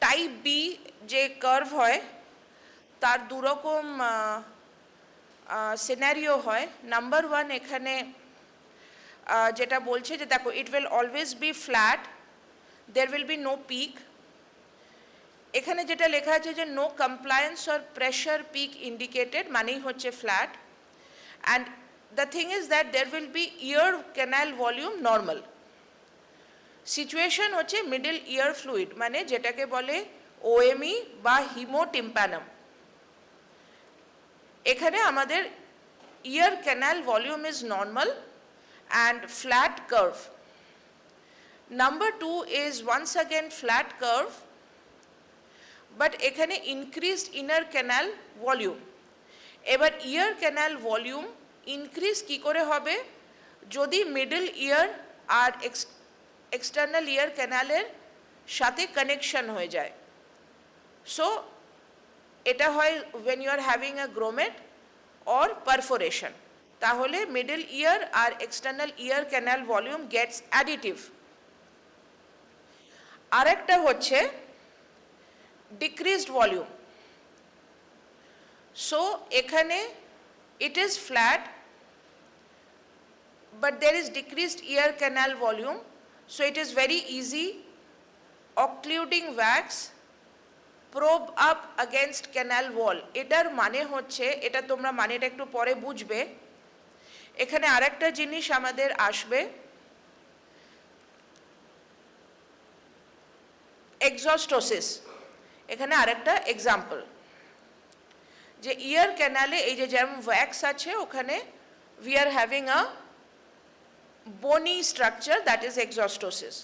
Type B যে curve হয় তার দুরকম সিনারিও হয়। নাম্বার ওয়ান, এখানে যেটা বলছে যে দেখো, it will always be flat, there will be no peak. এখানে যেটা লেখা আছে যে no compliance or pressure peak indicated, মানেই হচ্ছে flat. And the thing is that there will be ear canal volume normal. Situation হচ্ছে মিডল ইয়ার ফ্লুইড, মানে যেটাকে বলে ওএমই বা হিমোটিম্প্যানাম। এখানে আমাদের ear canal volume is normal and flat curve. Number two is once again flat curve, but এখানে increased inner canal volume. এবার ear canal volume increase কি করে হবে? যদি middle ear আর external ear canal এর সাথে connection হয়ে যায়। So এটা হয় when you are having a grommet or perforation, তাহলে মিডল ইয়ার আর এক্সটার্নাল ইয়ার ক্যানাল ভলিউম গেটস অ্যাডিটিভ। আরেকটা হচ্ছে ডিক্রিজড ভলিউম। সো এখানে it is flat but there is decreased ear canal volume, so it is very easy occluding wax probe up against canal wall. এটার মানে হচ্ছে, এটা তোমরা মানেটা একটু পরে বুঝবে। এখানে আরেকটা জিনিস আমাদের আসবে, exostosis। এখানে আরেকটা এক্সাম্পল, যে ইয়ার ক্যানালে এই যে যেমন ওয়্যাক্স আছে, ওখানে we are having a bony structure, that is exostosis.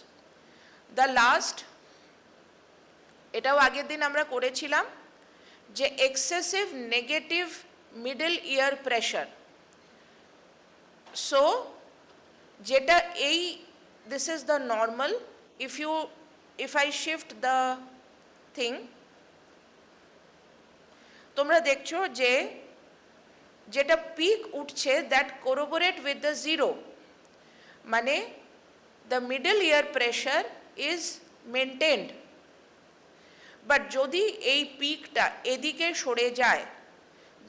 The last, এটাও আগের দিন আমরা করেছিলাম, যে excessive negative middle ear pressure. So যেটা এই this is the normal, if I shift the thing, তোমরা দেখছো যে যেটা পিক উঠছে that corroborate with the zero, মানে the middle ear pressure is maintained, but যদি এই পিকটা এদিকে সরে যায়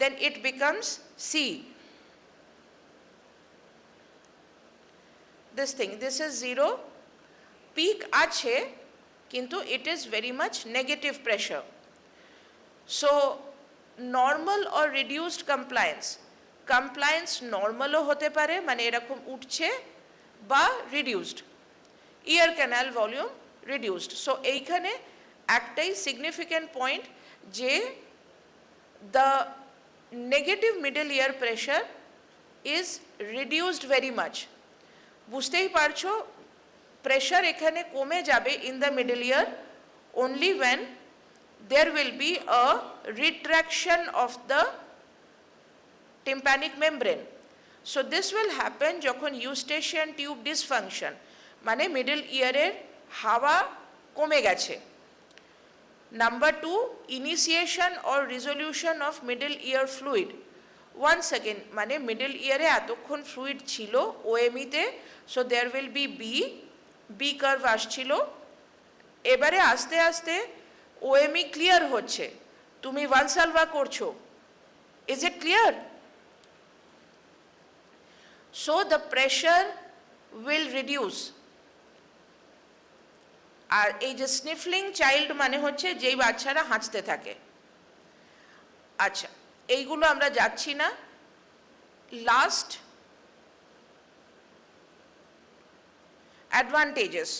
then it becomes C. This thing, this is zero, peak আছে কিন্তু it is very much negative pressure. So normal or reduced compliance নর্মালও হতে পারে, মানে এরকম উঠছে, বা রিডিউসড, ইয়ার ক্যানাল ভলিউম রিডিউসড। সো এইখানে একটাই সিগনিফিক্যান্ট পয়েন্ট, যে the negative middle year pressure is reduced very much. বুঝতেই পারছো, প্রেশার এখানে কমে যাবে in the middle year only when there will be a retraction of the tympanic membrane. So this will happen যখন Eustachian tube dysfunction, মানে মিডল ইয়ারের হাওয়া কমে গেছে। Number two, initiation or resolution of middle ear fluid. Once again, মানে middle ইয়ারে এতক্ষণ ফ্লুইড ছিল ওএমইতে, so there will be B কার্ভ আসছিল। এবারে আস্তে আস্তে ওএমই ক্লিয়ার হচ্ছে, তুমি ভালসালভা করছো, is it clear? So the pressure will reduce. আর এই যে স্নিফলিং চাইল্ড মানে হচ্ছে যেই বাচ্চারা হাঁচতে থাকে। আচ্ছা, এইগুলো আমরা যাচ্ছি না। Last, advantages.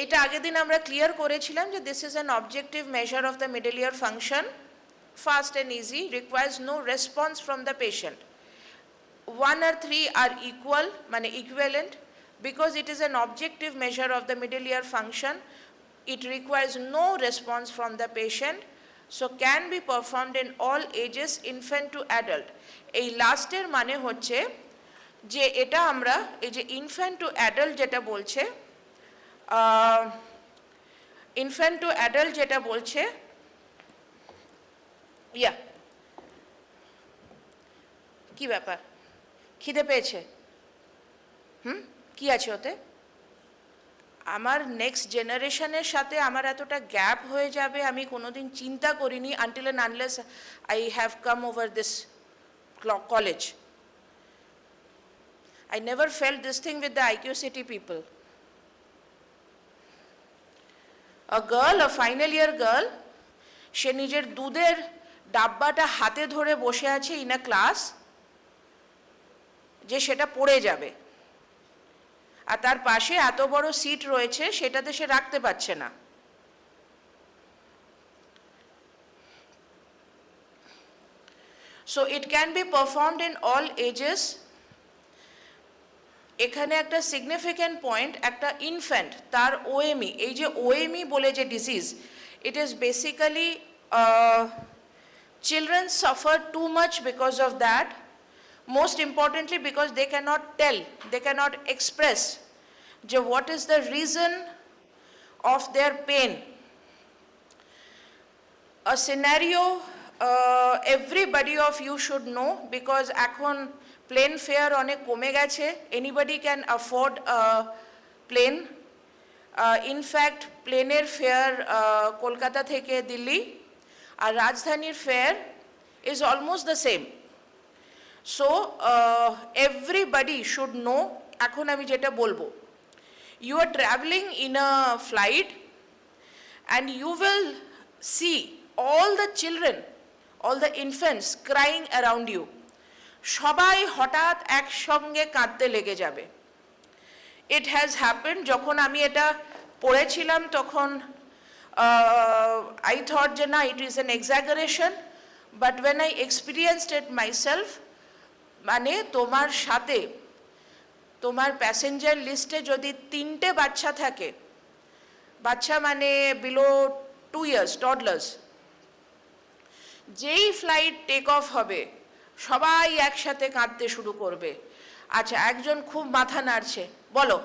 এটা আগের দিন আমরা ক্লিয়ার করেছিলাম যে this is an objective measure of the middle ear function, fast and easy, requires no response from the patient. 1 or 3 are equal, মানে equivalent, because it is an objective measure of the middle ear function. It requires no response from the patient, so can be performed in all ages, infant to adult. এই লাস্টের মানে হচ্ছে যে এটা আমরা এই যে ইনফ্যান্ট টু অ্যাডাল্ট যেটা বলছে, ইনফ্যান্ট টু অ্যাডাল্ট যেটা বলছে, ইয়া কি ব্যাপার, খিদে পেয়েছে? কি আছে ওতে? আমার নেক্সট জেনারেশনের সাথে আমার এতটা গ্যাপ হয়ে যাবে আমি কোনোদিন চিন্তা করিনি until and unless I have come over this college. I never felt this thing with the IQCT people. A girl, a final year girl, সে নিজের দুধের ডাব্বাটা হাতে ধরে বসে আছে ইন আ ক্লাস, যে সেটা পড়ে যাবে, আর তার পাশে এত বড় সিট রয়েছে সেটাতে সে রাখতে পারছে না। So it can be performed in all ages. এখানে একটা সিগনিফিক্যান্ট পয়েন্ট, একটা ইনফ্যান্ট তার ওএমই, এই যে ওএমই বলে যে disease, it is basically children suffer too much because of that, most importantly because they cannot tell, they cannot express যে what is the reason of their pain. A scenario everybody of you should know because এখন plane fare অনেক কমে গেছে, anybody can afford plane. In fact প্লেনের fare Kolkata থেকে দিল্লি আর রাজধানীর fare is almost the same. So everybody should know, এখন আমি যেটা বলবো, you are traveling in a flight and you will see all the children, all the infants crying around you. সবাই হঠাৎ একসঙ্গে কাঁদতে লেগে যাবে। It has happened, যখন আমি এটা পড়েছিলাম তখন I thought যে না, it is an exaggeration, but when I experienced it myself, মানে তোমার সাথে তোমার প্যাসেঞ্জার লিস্টে যদি 3টে বাচ্চা থাকে, বাচ্চা মানে বিলো 2 years, টডলার্স, যেই ফ্লাইট টেক অফ হবে সবাই একসাথে কাঁদতে শুরু করবে। আচ্ছা, একজন খুব মাথা নাড়ছে, বলো।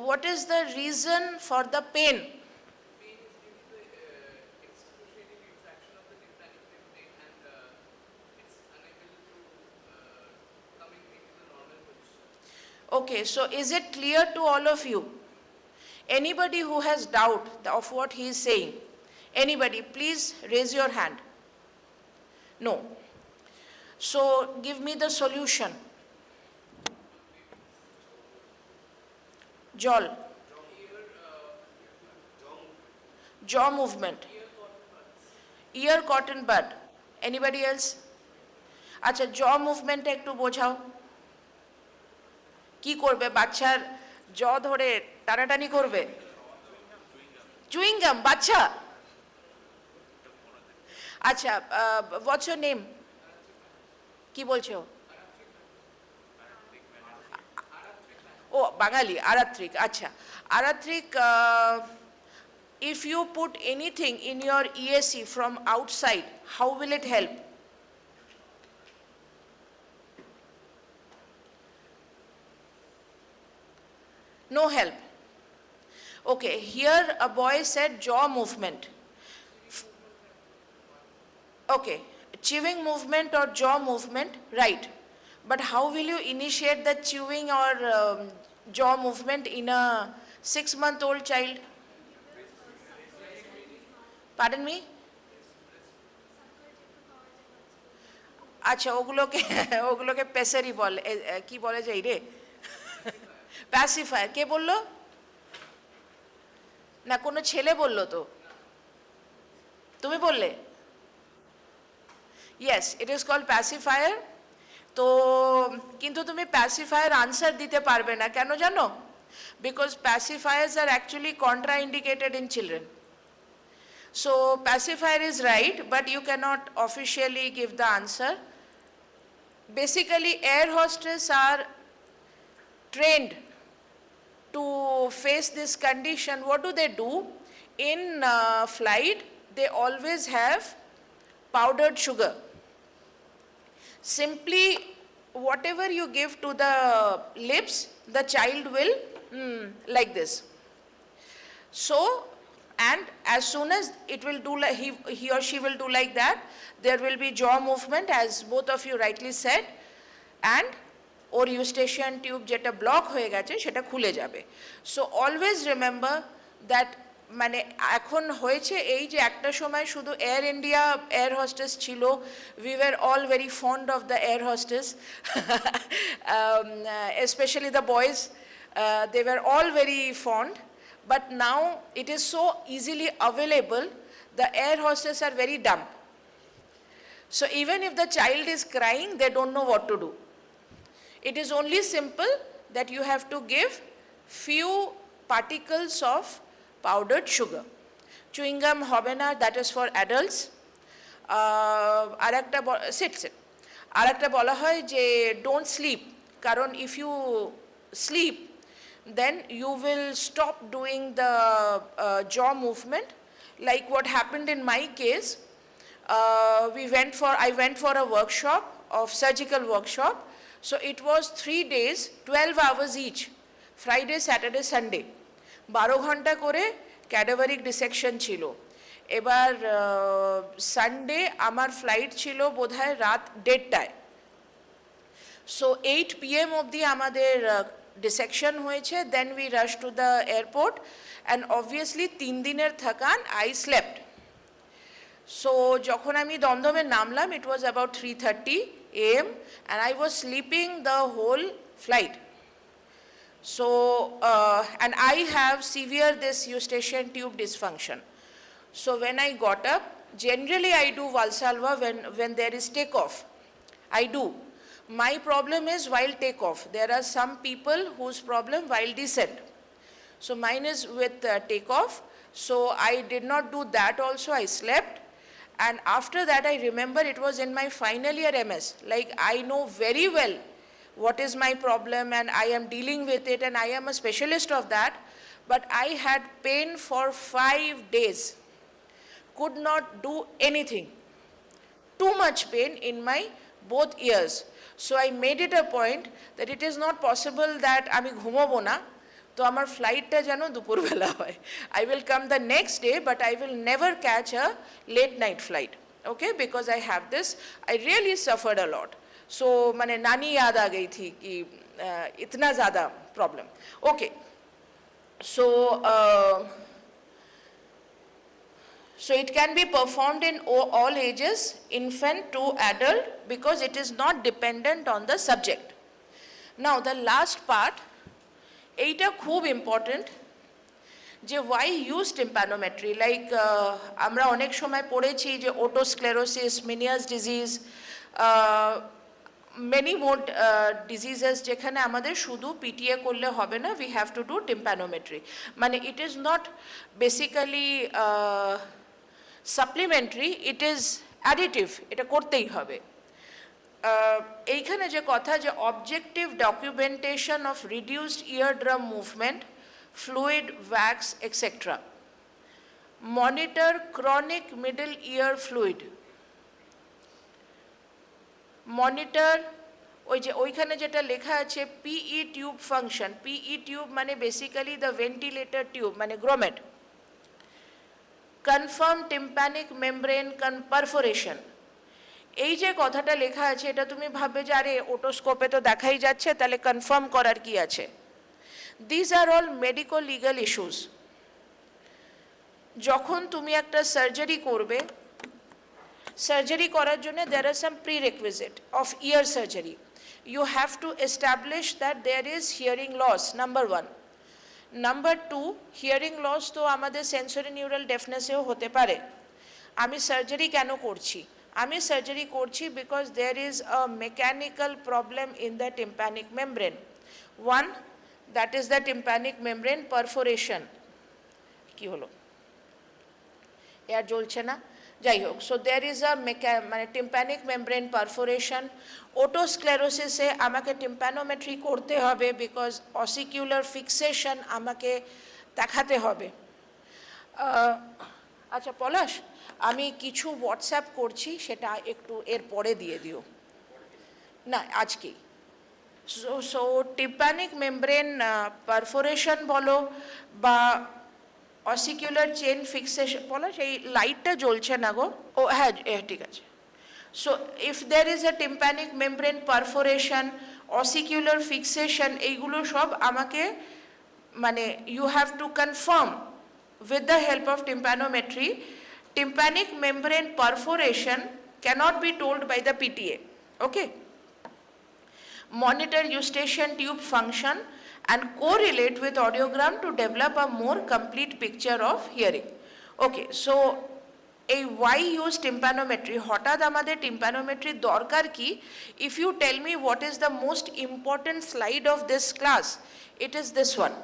What is the reason for the pain? Pain is due to the excruciating retraction of the tympanic membrane and it's unable to come into the normal position. Okay, so is it clear to all of you? Anybody who has doubt of what he is saying? Anybody, please raise your hand. No. So give me the solution. জল, jaw movement, ear cotton bud. Anybody else? আচ্ছা, jaw movement একটু বোঝাও। কি করবে? বাচ্চার জ ধরে টানাটানি করবে? চুইং গাম বাচ্চা? আচ্ছা, what's your name? কি বলছো? ও বাঙালি, আরাত্রিক। আচ্ছা, Aratrik, if you put anything in your EAC from outside, how will it help? No help. Okay, here a boy said jaw movement. Okay, chewing movement or jaw movement, right. But how will you initiate the chewing or jaw movement in a 6-month-old child? Pardon me? আচ্ছা, ওগুলোকে pessary বলে, কি বলে যাই রে, pacifier. কে বললো? না, কোনো ছেলে বললো তো, তুমি বললে? Yes, it is called pacifier. তো কিন্তু তুমি প্যাসিফায়ার আনসার দিতে পারবে না, কেন জানো? Because pacifiers are actually contraindicated in children. So pacifier is right, but you can't officially give the answer. Basically air hostess are trained to face this condition. What do they do? In flight, they always have powdered sugar. Simply, whatever you give to the lips, the child will like this. So, and as soon as it will do like he or she will do like that, there will be jaw movement, as both of you rightly said, and or Eustachian tube যেটা block হয়ে গেছে সেটা খুলে যাবে. So always remember that মানে এখন হয়েছে এই যে একটা সময় শুধু এয়ার ইন্ডিয়া এয়ার হোস্টেস ছিল, we were all very fond of the air hostess, especially the boys, they were all very fond, but now it is so easily available, the air hostess are very dumb. So even if the child is crying, they don't know what to do. It is only simple that you have to give few particles of powdered sugar. Chewing gum hobe na, that is for adults. Arekta sit. Arekta bola hoy je don't sleep. Karon if you sleep, then you will stop doing the jaw movement. Like what happened in my case, I went for a workshop of surgical workshop. So it was 3 days, 12 hours each, Friday, Saturday, Sunday. 12 ঘন্টা করে cadaveric dissection ছিল। এবার Sunday আমার flight ছিল বোধহয় রাত 1:30টায়। So 8 PM অবধি আমাদের ডিসেকশন হয়েছে, then we rush to the airport, and obviously 3 দিনের থাকান আই স্লেপ্ট। সো যখন আমি দমদমে নামলাম, it was about 3:30 AM and I was sleeping the whole flight. So and I have severe this Eustachian tube dysfunction. So when I got up, generally I do Valsalva when there is takeoff. I do. My problem is while takeoff. There are some people whose problem while descent. So mine is with takeoff. So I did not do that also. I slept. And after that, I remember it was in my final year MS. Like, I know very well what is my problem and I am dealing with it and I am a specialist of that. But I had pain for 5 days. Could not do anything. Too much pain in my both ears. So I made it a point that it is not possible that আমি ঘুমোবো না, তো আমার ফ্লাইটটা যেন দুপুরবেলা হয়। I will come the next day, but I will never catch a late night flight, okay, because I have this. I really suffered a lot. So মানে নানি याद आ गई थी कि इतना ज़्यादा problem. Okay, so so it can be performed in all ages, infant to adult, because it is not dependent on the subject. Now the last part, এইটা খুব ইম্পর্টেন্ট, যে why use tympanometry, like আমরা অনেক সময় পড়েছি যে otosclerosis, Meniere's disease, many more diseases যেখানে আমাদের শুধু PTA করলে হবে না, we have to do tympanometry. মানে it is not basically supplementary, it is additive, এটা করতেই হবে। এইখানে যে কথা, যে objective documentation of reduced eardrum movement, fluid, wax etcetera, monitor chronic middle ear fluid, monitor ওই যে ওইখানে যেটা লেখা আছে PE tube function, PE tube মানে বেসিক্যালি দ্য ভেন্টিলেটর টিউব মানে grommet, confirm tympanic membrane perforation. এই যে কথাটা লেখা আছে, এটা তুমি ভাববে যে আরে ওটোস্কোপে তো দেখাই যাচ্ছে, তাহলে কনফার্ম করার কি আছে? This are all medico legal issues. যখন তুমি একটা সার্জারি করবে, সার্জারি করার জন্য there are some prerequisite of ear surgery. You have to establish that there is hearing loss, number 1. Number 2, hearing loss তো আমাদের sensory neural deafness এও হতে পারে। আমি সার্জারি কেন করছি? আমি সার্জারি করছি because there is a mechanical problem in the tympanic membrane. One, that is the tympanic membrane perforation. কি হলো? এয়ার জ্বলছে না? যাই হোক, so there is a মানে tympanic membrane perforation. Otosclerosis-এ আমাকে tympanometry করতে হবে because ossicular fixation আমাকে দেখাতে হবে। আচ্ছা পলাশ, আমি কিছু হোয়াটসঅ্যাপ করছি, সেটা একটু এর পরে দিয়ে দিও। না, আজকেই সো টিম্প্যানিক মেমব্রেন পারফোরেশন বলো বা অসিকুলার চেন ফিক্সেশন বলো, সেই লাইটটা জ্বলছে না গো, ও হ্যাঁ ঠিক আছে। So if there is a tympanic membrane perforation, ossicular fixation, এইগুলো সব আমাকে মানে you have to confirm with the help of tympanometry. Tympanic membrane perforation cannot be told by the PTA. Okay. Monitor Eustachian tube function and correlate with audiogram to develop a more complete picture of hearing. Okay, so a why use tympanometry? হঠাৎ আমাদের tympanometry দরকার কি? If you tell me what is the most important slide of this class, it is this one.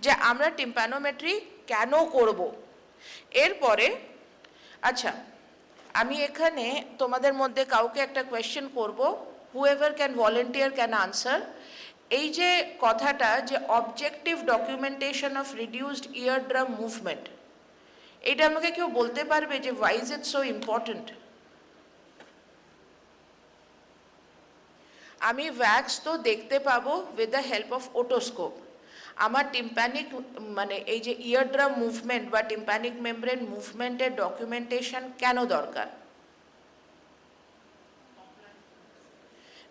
যে আমরা tympanometry কেন করব। এরপরে আচ্ছা, আমি এখানে তোমাদের মধ্যে কাউকে একটা কোয়েশ্চেন করব, whoever can volunteer can answer. এই যে কথাটা যে objective documentation of reduced ear drum movement, এটা আমাকে কেউ বলতে পারবে যে why is it so important? আমি ভ্যাক্স তো দেখতে পাবো with the help of otoscope. আমার টিম্প্যানিক মানে এই যে ইয়ারড্রাম মুভমেন্ট বা টিম্প্যানিক মেমব্রেন মুভমেন্টের ডকুমেন্টেশন কেন দরকার?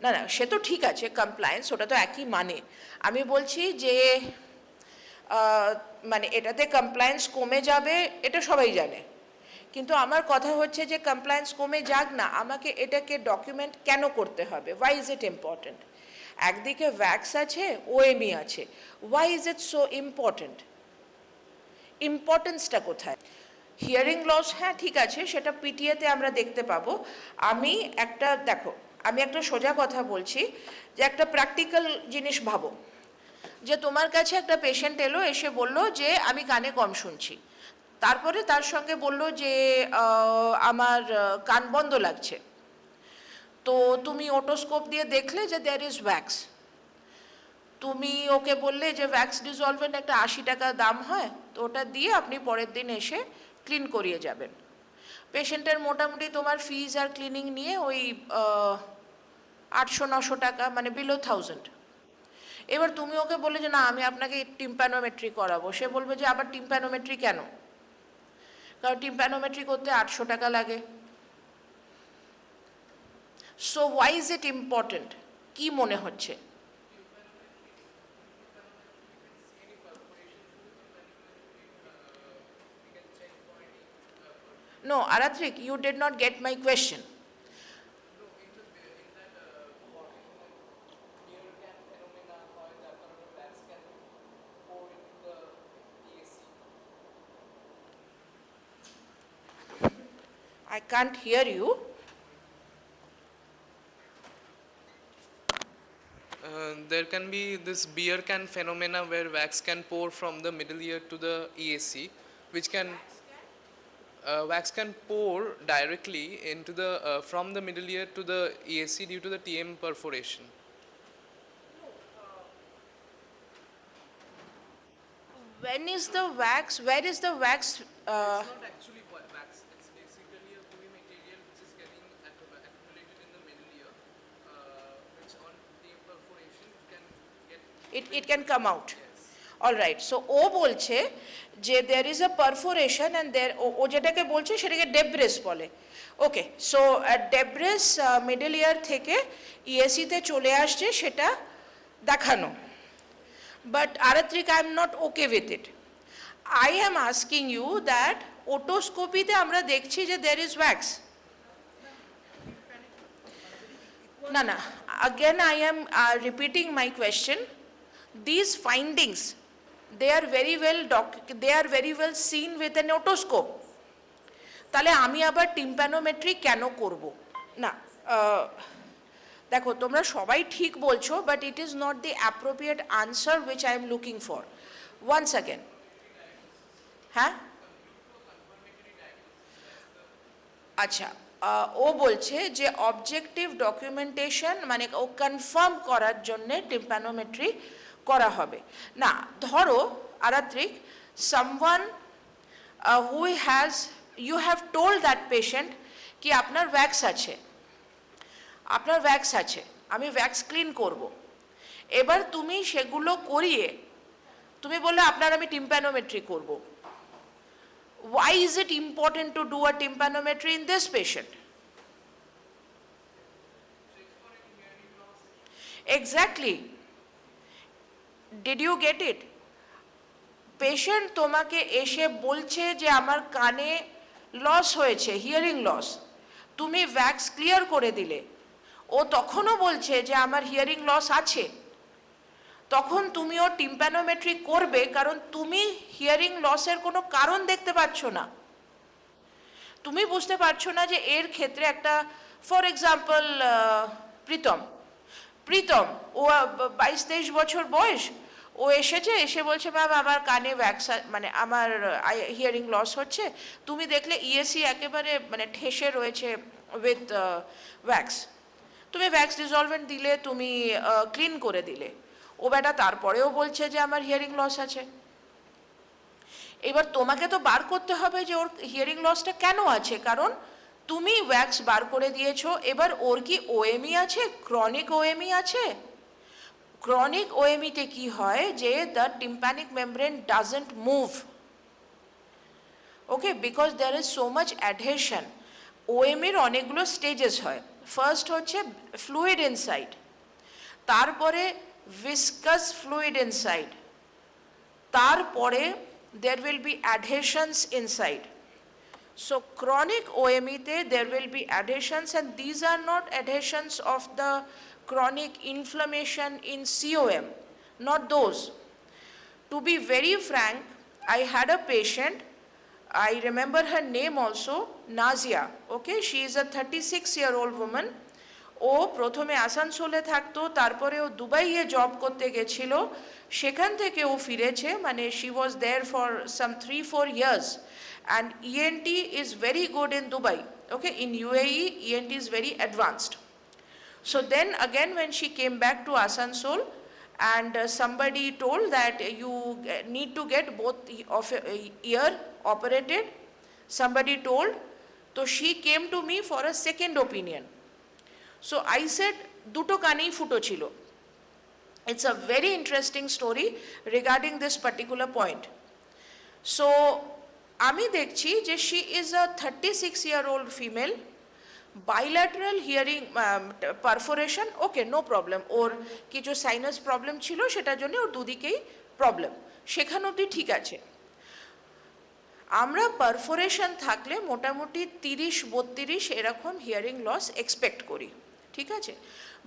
না না, সে তো ঠিক আছে, কমপ্লায়েন্স ওটা তো একই মানে। আমি বলছি যে মানে এটাতে কমপ্লায়েন্স কমে যাবে এটা সবাই জানে, কিন্তু আমার কথা হচ্ছে যে কমপ্লায়েন্স কমে যাক না, আমাকে এটাকে ডকুমেন্ট কেন করতে হবে? Why is it important? একদিকে ভ্যাক্স আছে, ওএমই আছে, why is it so important? ইম্পর্টেন্সটা কোথায়? হিয়ারিং লস, হ্যাঁ ঠিক আছে, সেটা পিটিএতে আমরা দেখতে পাবো। আমি একটা দেখো, আমি একটা সোজা কথা বলছি, যে একটা প্র্যাকটিক্যাল জিনিস ভাবো, যে তোমার কাছে একটা পেশেন্ট এলো, এসে বলল যে আমি কানে কম শুনছি, তারপরে তার সঙ্গে বলল যে আমার কান বন্ধ লাগছে, তো তুমি ওটোস্কোপ দিয়ে দেখলে যে দেয়ার ইজ ওয়্যাক্স, তুমি ওকে বললে যে ওয়্যাক্স ডিজলভেন্ট একটা 80 টাকা দাম হয়, তো ওটা দিয়ে আপনি পরের দিন এসে ক্লিন করিয়ে যাবেন। পেশেন্টের মোটামুটি তোমার ফিজ আর ক্লিনিং নিয়ে ওই 800-900 টাকা, মানে বিলো 1000। এবার তুমি ওকে বলে যে না আমি আপনাকে টিম্প্যানোমেট্রি করাবো, সে বলবে যে আবার টিম্প্যানোমেট্রি কেন? কারণ টিম্প্যানোমেট্রি করতে 800 টাকা লাগে। So why is it important? কি মনে হচ্ছে? No, Aratrik, you did not get my question. I can't hear you. There can be this beer can phenomena where wax can pour from the middle ear to the EAC, which can wax can pour directly into the from the middle ear to the EAC due to the TM perforation. When is the wax? Where is the wax? It's not actually wax. It's basically a gooey material which is getting accumulated in the middle ear, which on TM perforation can get. It can come out. All right. So ও বলছে যে there is a perforation and there ও যেটাকে বলছে সেটাকে ডেব্রেস বলে। ওকে, so ডেব্রেস middle ইয়ার থেকে EAC তে চলে আসছে, সেটা দেখানো। But Aratrik, I am not okay with it. I am asking you that otoscopy-তে আমরা দেখছি যে there is wax. না না, again I am repeating my question. These findings, they are very well seen with an otoscope. তাহলে আমি আবার tympanometry কেন করব? না, দেখো তোমরা সবাই ঠিক বলছো, but it is not the appropriate answer which I am looking for. One second, হ্যাঁ আচ্ছা, ও বলছে যে অবজেক্টিভ ডকুমেন্টেশন মানে ও কনফার্ম করার জন্যে টিম্প্যানোমেট্রি করা হবে। না ধরো Aratrik, someone who has, you have told that patient কি আপনার ওয়্যাক্স আছে, আপনার ওয়্যাক্স আছে, আমি ওয়্যাক্স ক্লিন করব, এবার তুমি সেগুলো করিয়ে তুমি বললে আপনার আমি টিম্প্যানোমেট্রি করব। Why is it important to do a tympanometry in this patient? Exactly. Did you get it? Patient তোমাকে এসে বলছে যে আমার কানে লস হয়েছে, হিয়ারিং লস, তুমি ভ্যাক্স ক্লিয়ার করে দিলে, ও তখনও বলছে যে আমার হিয়ারিং লস আছে, তখন তুমিও টিম্প্যানোমেট্রি করবে, কারণ তুমি হিয়ারিং লসের কোনো কারণ দেখতে পাচ্ছ না। তুমি বুঝতে পারছো না যে এর ক্ষেত্রে একটা, ফর এক্সাম্পল প্রীতম, ও 22-23 বছর বয়স, ও এসে বলছে ম্যাম আমার কানে ভ্যাক্স মানে আমার হিয়ারিং লস হচ্ছে, তুমি দেখলে ইএসি একেবারে মানে ঠেসে রয়েছে উইথ ভ্যাক্স, তুমি ভ্যাক্স ডিজলভেন্ট দিলে, তুমি ক্লিন করে দিলে, ও বেটা তারপরেও বলছে যে আমার হিয়ারিং লস আছে। এবার তোমাকে তো বার করতে হবে যে ওর হিয়ারিং লসটা কেন আছে, কারণ তুমি ওয়্যাক্স বার করে দিয়েছো। এবার ওর কি ওএমই আছে, ক্রনিক ওএমই আছে? ক্রনিক ওএমইতে কি হয় যে the tympanic membrane doesn't move, okay, because there is so much adhesion. ওএমইর অনেকগুলো স্টেজেস হয়। ফার্স্ট হচ্ছে ফ্লুইড ইনসাইড, তারপরে viscous fluid inside, তারপরে there will be adhesions inside. So chronic OME te there will be adhesions, and these are not adhesions of the chronic inflammation in COM, not those. To be very frank, I had a patient, I remember her name also, Nazia, okay, she is a 36-year-old woman. ও প্রথমে আসানসোলে থাকতো, তারপরে ও দুবাইয়ে job করতে গেছিল, সেখান থেকে ও ফিরেছে, মানে she was there for some 3-4 years, and ENT is very good in Dubai, okay, in UAE ENT is very advanced. So then again when she came back to Asansol, and somebody told that you need to get both of ear operated, somebody told, so she came to me for a second opinion. So I said দুটো কানেই ফুটো ছিল. It's a very interesting story regarding this particular point. So আমি দেখছি যে she is a 36-year-old female, bilateral hearing perforation, okay, no problem, ওর কিছু sinus problem ছিল, সেটার জন্য ওর দুদিকেই প্রবলেম, সেখানে অবধি ঠিক আছে। আমরা পারফোরেশন থাকলে মোটামুটি 30-32 এরকম হিয়ারিং লস এক্সপেক্ট করি, ঠিক আছে,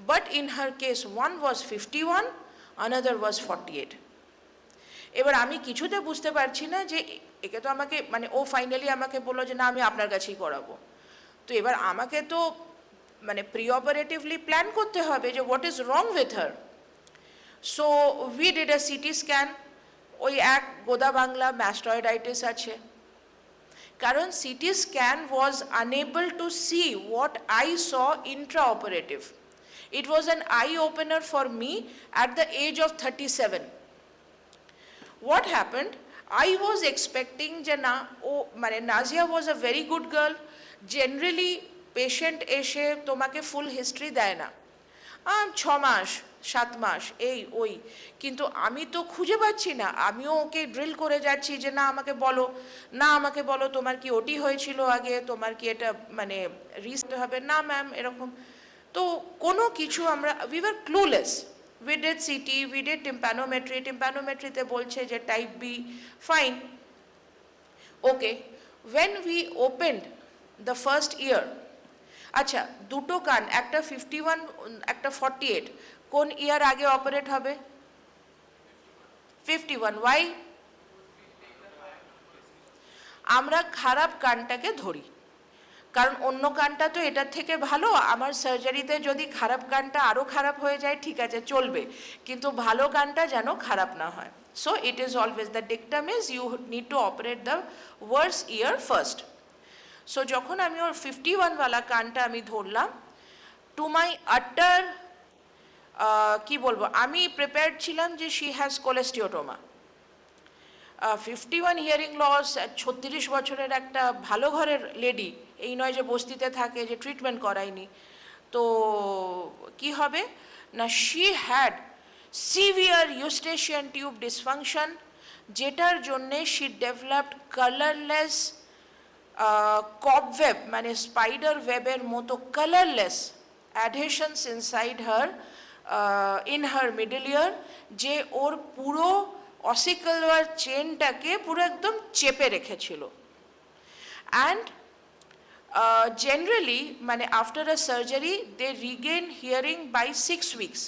but in her case one was 51, another was 48। এবার আমি কিছুতে বুঝতে পারছি না যে একে তো আমাকে, মানে ও ফাইনালি আমাকে বললো যে না আমি আপনার কাছেই করাবো, তো এবার আমাকে তো মানে প্রি অপারেটিভলি প্ল্যান করতে হবে যে what is wrong with her. So we did a CT scan, ওই এক গোদা বাংলা ম্যাস্টয়েডাইটিস আছে, কারণ CT scan was unable to see what I saw intraoperative. It was an eye opener for me at the age of 37. What happened? I was expecting যে না ও মানে Nazia was a very good girl. Generally patient এসে তোমাকে ফুল history দেয় না, 6 মাস 7 মাস এই ওই, কিন্তু আমি তো খুঁজে পাচ্ছি না, আমিও ওকে ড্রিল করে যাচ্ছি যে না আমাকে বলো, না আমাকে বলো তোমার কি ওটি হয়েছিল আগে, তোমার কি এটা মানে রিস্ক হবে না ম্যাম এরকম, তো কোনো কিছু আমরা we were clueless. We did CT, we did tympanometry, tympanometryতে বলছে যে type B, fine, okay. When we opened the first ear, আচ্ছা দুটো কান, একটা 51 একটা 48, কোন ইয়ার আগে অপারেট হবে? 51, ওয়াই? আমরা খারাপ কানটাকে ধরি, কারণ অন্য কানটা তো এটার থেকে ভালো, আমার সার্জারিতে যদি খারাপ কানটা আরও খারাপ হয়ে যায় ঠিক আছে চলবে, কিন্তু ভালো কানটা যেন খারাপ না হয়। So it is always the dictum is you need to operate the worse ear first. So যখন আমি ওর 51ওয়ালা কানটা আমি ধরলাম, টু মাই আটার কি বলবো, আমি প্রিপেয়ার্ড ছিলাম যে শি হ্যাজ কোলেস্টিওটোমা, 51 হিয়ারিং লস, 36 বছরের একটা ভালো ঘরের লেডি, এই নয় যে বস্তিতে থাকে যে ট্রিটমেন্ট করায়নি, তো কি হবে না, she had severe Eustachian tube dysfunction, যেটার জন্যে শি ডেভেলপড কালারলেস কবওয়েব মানে স্পাইডার ওয়েবের মতো colourless adhesions inside her in her middle ear, যে ওর পুরো অসিকুলার চেনটাকে পুরো একদম চেপে রেখেছিল। অ্যান্ড generally মানে after a surgery they regain hearing by 6 weeks,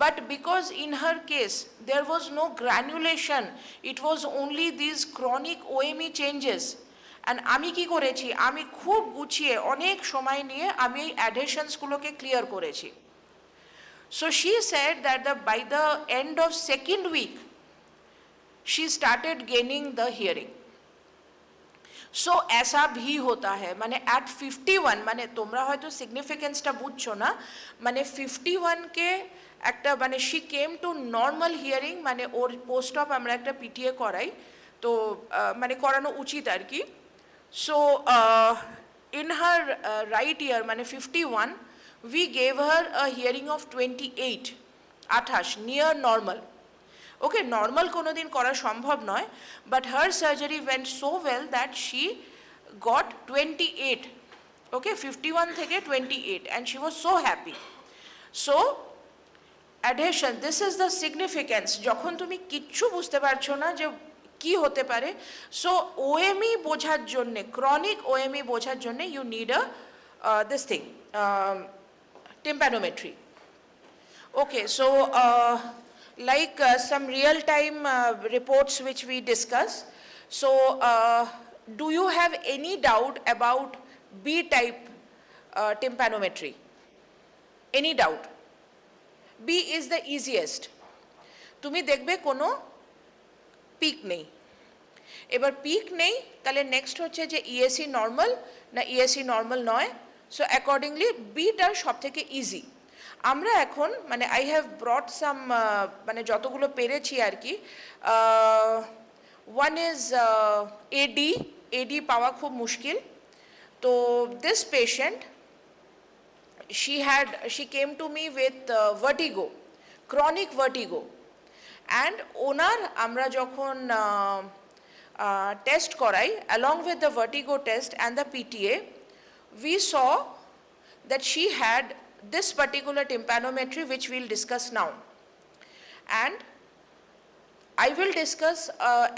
but because in her case there was no granulation, it was only these chronic OME changes, and আমি কি করেছি, আমি খুব গুছিয়ে অনেক সময় নিয়ে আমি এই অ্যাডহেশনসগুলোকে ক্লিয়ার করেছি। So she said that by the end of second week she started gaining the hearing. सो ऐसा भी होता है, माने एट 51 माने তোমরা হয়তো সিগনিফিকেন্সটা বুঝছো না, মানে 51 কে একটা মানে she came to normal hearing, মানে ওর পোস্ট অপ আমরা একটা পিটিএ করাই, তো মানে করানো উচিত আর কি। সো ইন হার রাইট ইয়ার মানে 51 we gave her a hearing of 28 near normal. Okay, normal কোনো দিন করা সম্ভব নয়, but her surgery went so well that she got 28, ওকে 51 থেকে 28, and she was so happy. So adhesion, this is the significance, যখন তুমি কিচ্ছু বুঝতে পারছো না যে কি হতে পারে। সো ওএমই বোঝার জন্যে, ক্রনিক ওএমই বোঝার জন্যে you need a this thing tympanometry. Okay, so like some real-time reports which we discuss. So do you have any doubt about B type tympanometry? Any doubt? B is the easiest. তুমি দেখবে কোনো pick নেই। এবার pick নেই, তাহলে next হচ্ছে যে EAC normal না ইএসি নর্মাল নয়। সো অ্যাকর্ডিংলি বিটা সব থেকে ইজি। আমরা এখন মানে আই হ্যাভ ব্রট সাম মানে যতগুলো পেরেছি আর কি। ওয়ান ইজ এডি পাওয়া খুব মুশকিল। তো this patient she came to me with vertigo, chronic vertigo, and ওনার আমরা যখন টেস্ট করাই along with the vertigo test and the PTA, we saw that she had this particular tympanometry which we'll discuss now, and I will discuss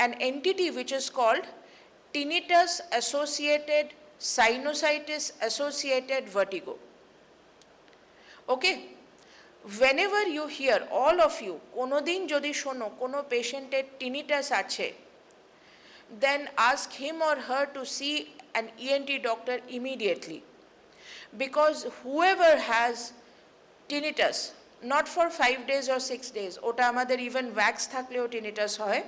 an entity which is called tinnitus associated sinusitis associated vertigo. Okay, whenever you hear, all of you কোনো দিন যদি শোনো কোনো পেশেন্টের tinnitus আছে, then ask him or her to see an ENT doctor immediately, because whoever has tinnitus not for 5 days or 6 days, ওটা আমাদের even wax থাকলেও tinnitus হয়,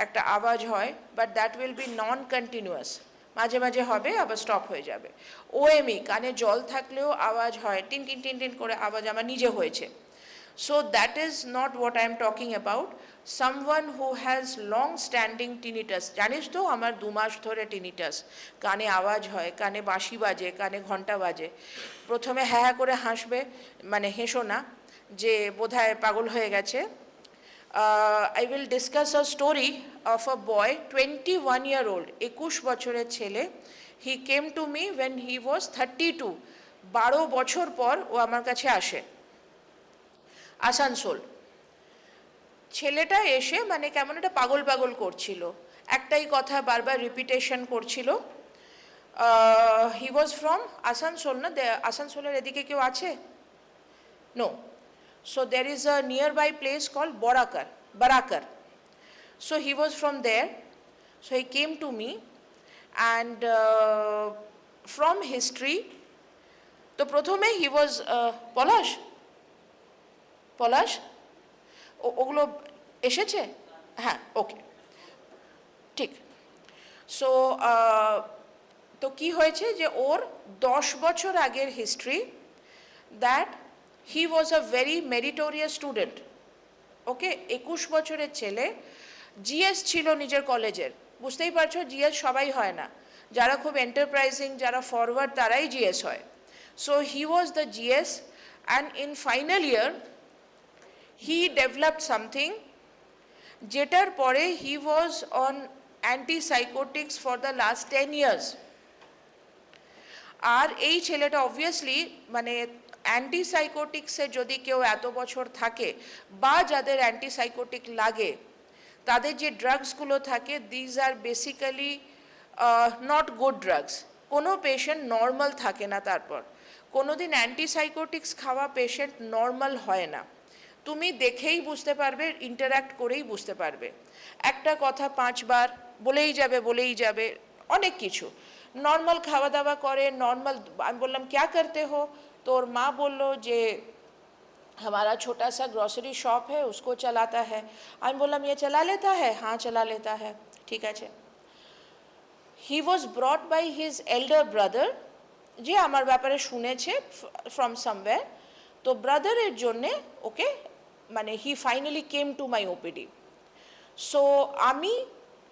একটা আওয়াজ হয়, but that will be non continuous, মাঝে মাঝে হবে আবার স্টপ হয়ে যাবে। ওএমই কানে জল থাকলেও আওয়াজ হয়, টিন টিন টিন টিন করে আওয়াজ আমার নিজে হয়েছে। So that is not what I am talking about. Someone who has long standing tinnitus, জানিস তো আমার 2 মাস ধরে tinnitus, কানে আওয়াজ হয়, কানে বাঁশি বাজে, কানে ঘন্টা বাজে। প্রথমে হ্যাঁ হ্যাঁ করে হাসবে, মানে হেসো না যে বোধহয় পাগল হয়ে গেছে। I will discuss a story of a boy, 21-year-old, 21 বছরের ছেলে। He came to me when he was 32, 12 বছর পর ও আমার কাছে আসে, আসানসোল। ছেলেটা এসে মানে কেমন একটা পাগল পাগল করছিল, একটাই কথা বারবার রিপিটেশন করছিল। হি ওয়াজ ফ্রম আসানসোল, না আসানসোলের এদিকে কেউ আছে? No. So there is a nearby place called Barakar. So he was from there. So he came to me and from history, তো প্রথমে হি ওয়াজ পলাশ, ওগুলো এসেছে? হ্যাঁ, ওকে, ঠিক। সো তো কি হয়েছে যে ওর 10 বছর আগের history, that he was a very meritorious student. Okay, 21 বছরের ছেলে, জিএস ছিল নিজের কলেজের। বুঝতেই পারছো জিএস সবাই হয় না, যারা খুব এন্টারপ্রাইজিং, যারা ফরওয়ার্ড, তারাই জিএস হয়। So he was the GS, and in final year he developed something যেটার পরে he was on antipsychotics for the last 10 years. আর এই ছেলেটা অবভিয়াসলি মানে অ্যান্টিসাইকোটিক্সে যদি কেউ এত বছর থাকে বা যাদের অ্যান্টিসাইকোটিক লাগে তাদের যে ড্রাগসগুলো থাকে these are basically not good drugs. কোনো পেশেন্ট নর্মাল থাকে না, তারপর কোনো দিন অ্যান্টিসাইকোটিক্স খাওয়া পেশেন্ট নর্মাল হয় না। তুমি দেখেই বুঝতে পারবে, ইন্টারাক্ট করেই বুঝতে পারবে। একটা কথা 5 বার বলেই যাবে অনেক কিছু। নর্মাল খাওয়া দাওয়া করে, নর্মাল। আমি বললাম ক্যা করতে হো? তোর মা বলল যে हमारा छोटा सा ग्रॉसरी शॉप है, उसको चलाता है। আমি বললাম ये चला लेता है? हाँ चला लेता है। ঠিক আছে। He was brought by his elder brother, যে আমার ব্যাপারে শুনেছে ফ্রম সামওয়্যার। তো ব্রাদারের জন্যে ওকে মানে হি finally came to my OPD. So আমি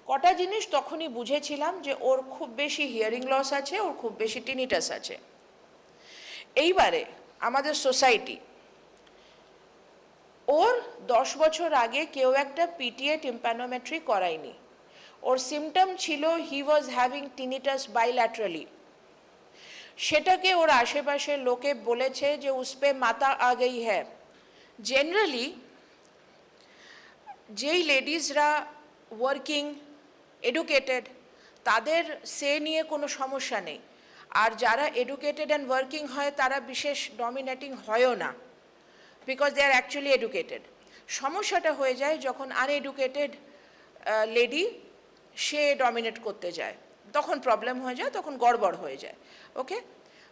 কটা জিনিস তখনই বুঝেছিলাম যে ওর খুব বেশি হিয়ারিং লস আছে, ওর খুব বেশি টিনিটাস আছে। এইবারে আমাদের সোসাইটি, ওর 10 বছর আগে কেউ একটা পিটিএ টিম্প্যানোমেট্রি করায়নি। ওর সিমটম ছিল হি ওয়াজ হ্যাভিং টিনিটাস বাইল্যাটারালি। সেটাকে ওর আশেপাশে লোকে বলেছে যে উসপে মাতা আ গই হ্যায়। জেনারেলি যেই লেডিজরা ওয়ার্কিং এডুকেটেড তাদের সে নিয়ে কোনো সমস্যা নেই, আর যারা এডুকেটেড অ্যান্ড ওয়ার্কিং হয় তারা বিশেষ ডমিনেটিং হয়ও না, because they are actually educated. সমস্যাটা হয়ে যায় যখন আনএডুকেটেড লেডি সে ডমিনেট করতে যায়, তখন প্রবলেম হয়ে যায়, তখন গড়বড় হয়ে যায়। Okay,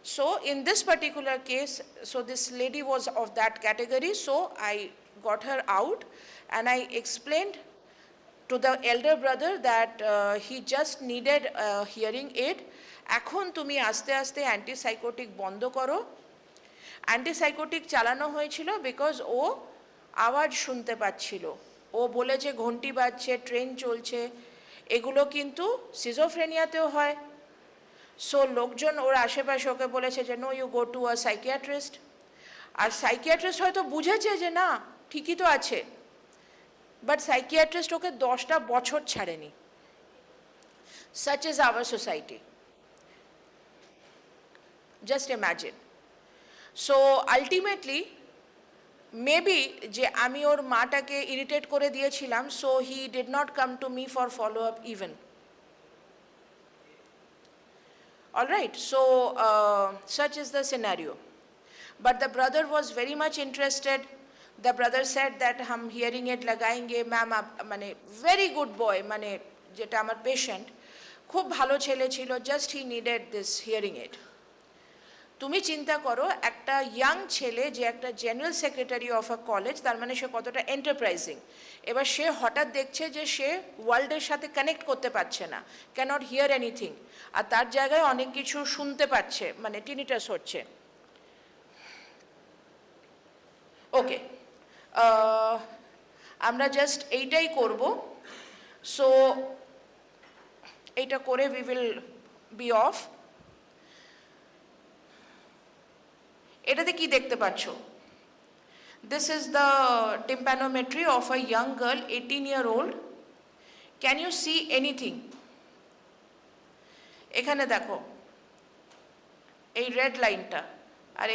so in this particular case, so this lady was of that category, so I got her out and I explained to the elder brother that he just needed a hearing aid. এখন তুমি আস্তে আস্তে antipsychotic বন্ধ করো। Antipsychotic চালানো হয়েছিল because ও আওয়াজ শুনতে পাচ্ছিল, ও বলেছে ঘন্টি বাজছে, ট্রেন চলছে, এগুলো কিন্তু সিজোফ্রেনিয়াতেও হয়। সো লোকজন ওর আশেপাশে ওকে বলেছে যে no you go to a psychiatrist. আর সাইকিয়াট্রিস্ট হয়তো বুঝেছে যে না ঠিকই তো আছে, বাট সাইকিয়াট্রিস্ট ওকে 10টা বছর ছাড়েনি। Such is our society, just imagine. So ultimately maybe যে আমি ওর মাটাকে ইরিটেট করে দিয়েছিলাম, so he did not come to me for follow up even. All right, so such is the scenario. But the brother was very much interested. The brother said that hum hearing aid lagayenge ma'am, mane very good boy, mane jeta amar patient khub bhalo chele chilo, just he needed this hearing aid. তুমি চিন্তা করো একটা young ছেলে যে একটা general secretary of a college, তার মানে সে কতটা এন্টারপ্রাইজিং। এবার সে হঠাৎ দেখছে যে সে ওয়ার্ল্ডের সাথে কানেক্ট করতে পারছে না, ক্যানট হিয়ার এনিথিং, আর তার জায়গায় অনেক কিছু শুনতে পাচ্ছে, মানে টিনিটাস হচ্ছে। ওকে, আমরা জাস্ট এইটাই করব। সো এইটা করে উই উইল বি অফ। এটাতে কি দেখতে পাচ্ছ? This is the tympanometry of a young girl, 18-year-old. Can you see anything? এখানে দেখো এই রেড লাইনটা, আর